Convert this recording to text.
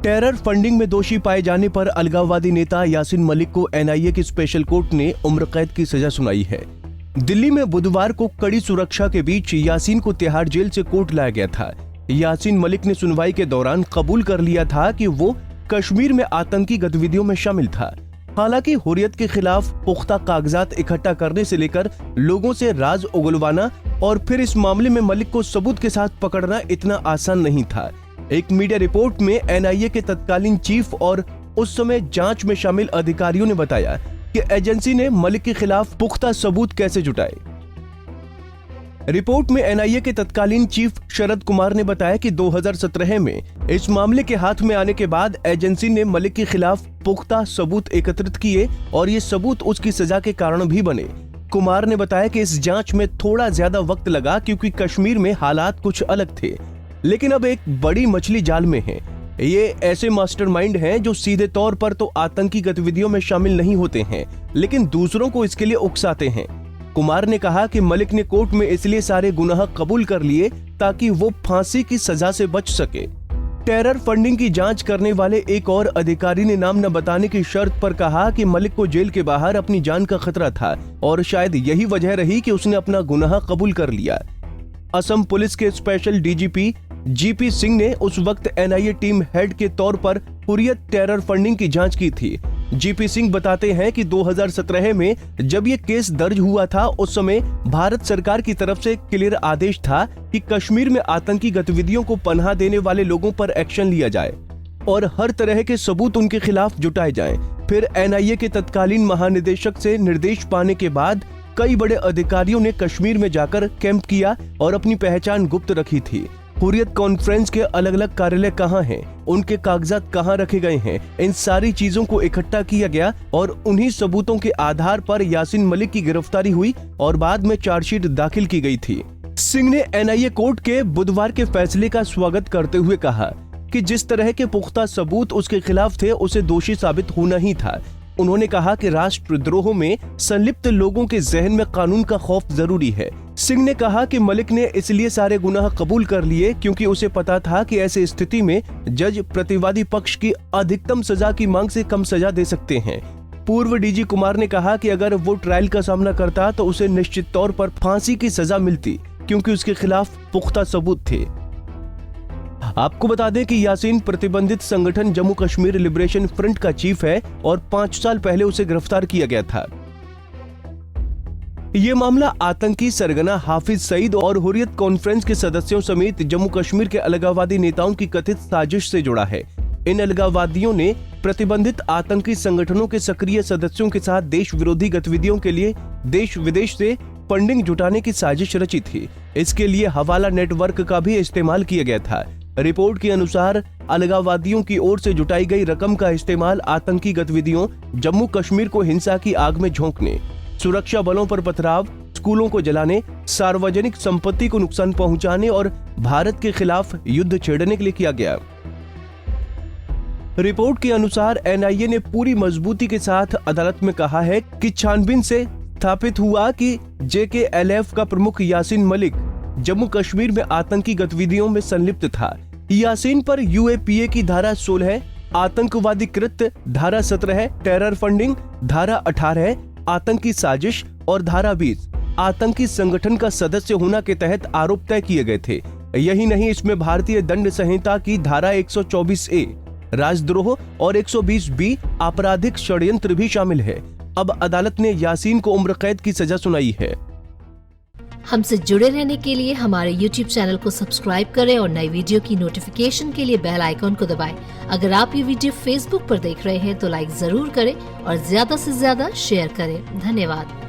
Terror funding में दोषी पाए जाने पर अलगाववादी नेता यासीन मलिक को एनआईए की स्पेशल कोर्ट ने उम्र कैद की सजा सुनाई है। दिल्ली में बुधवार को कड़ी सुरक्षा के बीच यासीन को तिहाड़ जेल से कोर्ट लाया गया था। यासीन मलिक ने सुनवाई के दौरान कबूल कर लिया था कि वो कश्मीर में आतंकी गतिविधियों में शामिल था। हालांकि हुर्रियत के खिलाफ पुख्ता कागजात इकट्ठा करने से लेकर लोगों से राज उगलवाना और फिर इस मामले में मलिक को सबूत के साथ पकड़ना इतना आसान नहीं था। एक मीडिया रिपोर्ट में एनआईए के तत्कालीन चीफ और उस समय जांच में शामिल अधिकारियों ने बताया कि एजेंसी ने मलिक के खिलाफ पुख्ता सबूत कैसे जुटाए। रिपोर्ट में एनआईए के तत्कालीन चीफ शरद कुमार ने बताया कि 2017 में इस मामले के हाथ में आने के बाद एजेंसी ने मलिक के खिलाफ पुख्ता सबूत एकत्रित किए और ये सबूत उसकी सजा के कारण भी बने। कुमार ने बताया कि इस जांच में थोड़ा ज्यादा वक्त लगा क्योंकि कश्मीर में हालात कुछ अलग थे, लेकिन अब एक बड़ी मछली जाल में है। ये ऐसे मास्टरमाइंड हैं जो सीधे तौर पर तो आतंकी गतिविधियों में शामिल नहीं होते हैं, लेकिन दूसरों को इसके लिए उकसाते हैं। कुमार ने कहा कि मलिक ने कोर्ट में इसलिए सारे गुनाह कबूल कर लिए ताकि वो फांसी की सजा से बच सके। टेरर फंडिंग की जांच करने वाले एक और अधिकारी ने नाम न बताने की शर्त पर कहा कि मलिक को जेल के बाहर अपनी जान का खतरा था और शायद यही वजह रही कि उसने अपना गुनाह कबूल कर लिया। असम पुलिस के स्पेशल डीजीपी जीपी सिंह ने उस वक्त एनआईए टीम हेड के तौर पर हुर्रियत टेरर फंडिंग की जांच की थी। जीपी सिंह बताते हैं कि 2017 में जब ये केस दर्ज हुआ था उस समय भारत सरकार की तरफ से क्लियर आदेश था कि कश्मीर में आतंकी गतिविधियों को पनाह देने वाले लोगों पर एक्शन लिया जाए और हर तरह के सबूत उनके खिलाफ जुटाए जाएं। फिर एनआईए के तत्कालीन महानिदेशक से निर्देश पाने के बाद कई बड़े अधिकारियों ने कश्मीर में जाकर कैंप किया और अपनी पहचान गुप्त रखी थी। हुर्रियत कॉन्फ्रेंस के अलग अलग कार्यालय कहाँ हैं, उनके कागजात कहाँ रखे गए हैं, इन सारी चीजों को इकट्ठा किया गया और उन्हीं सबूतों के आधार पर यासीन मलिक की गिरफ्तारी हुई और बाद में चार्जशीट दाखिल की गई थी। सिंह ने एनआईए कोर्ट के बुधवार के फैसले का स्वागत करते हुए कहा कि जिस तरह के पुख्ता सबूत उसके खिलाफ थे उसे दोषी साबित होना ही था। उन्होंने कहा कि राष्ट्रद्रोह में संलिप्त लोगों के जहन में कानून का खौफ जरूरी है। सिंह ने कहा कि मलिक ने इसलिए सारे गुनाह कबूल कर लिए क्योंकि उसे पता था कि ऐसी स्थिति में जज प्रतिवादी पक्ष की अधिकतम सजा की मांग से कम सजा दे सकते हैं। पूर्व डीजी कुमार ने कहा कि अगर वो ट्रायल का सामना करता तो उसे निश्चित तौर पर फांसी की सजा मिलती क्योंकि उसके खिलाफ पुख्ता सबूत थे। आपको बता दें कि यासीन प्रतिबंधित संगठन जम्मू कश्मीर लिबरेशन फ्रंट का चीफ है और 5 साल पहले उसे गिरफ्तार किया गया था। ये मामला आतंकी सरगना हाफिज सईद और हुर्रियत कॉन्फ्रेंस के सदस्यों समेत जम्मू कश्मीर के अलगाववादी नेताओं की कथित साजिश से जुड़ा है। इन अलगाववादियों ने प्रतिबंधित आतंकी संगठनों के सक्रिय सदस्यों के साथ देश विरोधी गतिविधियों के लिए देश विदेश से फंडिंग जुटाने की साजिश रची थी। इसके लिए हवाला नेटवर्क का भी इस्तेमाल किया गया था। रिपोर्ट के अनुसार अलगाववादियों की ओर से जुटाई गई रकम का इस्तेमाल आतंकी गतिविधियों, जम्मू कश्मीर को हिंसा की आग में झोंकने, सुरक्षा बलों पर पथराव, स्कूलों को जलाने, सार्वजनिक संपत्ति को नुकसान पहुंचाने और भारत के खिलाफ युद्ध छेड़ने के लिए किया गया। रिपोर्ट के अनुसार एनआईए ने पूरी मजबूती के साथ अदालत में कहा है कि छानबीन से स्थापित हुआ कि जेकेएलएफ का प्रमुख यासीन मलिक जम्मू कश्मीर में आतंकी गतिविधियों में संलिप्त था। यासीन पर यूएपीए की धारा 16, आतंकवादी कृत्य धारा 17, टेरर फंडिंग धारा 18, आतंकी साजिश और धारा 20 आतंकी संगठन का सदस्य होना के तहत आरोप तय किए गए थे। यही नहीं, इसमें भारतीय दंड संहिता की धारा 124A राजद्रोह और 120B आपराधिक षड्यंत्र भी शामिल है। अब अदालत ने यासीन को उम्र कैद की सजा सुनाई है। हमसे जुड़े रहने के लिए हमारे YouTube चैनल को सब्सक्राइब करें और नई वीडियो की नोटिफिकेशन के लिए बेल आइकॉन को दबाएं। अगर आप ये वीडियो Facebook पर देख रहे हैं तो लाइक जरूर करें और ज्यादा से ज्यादा शेयर करें। धन्यवाद।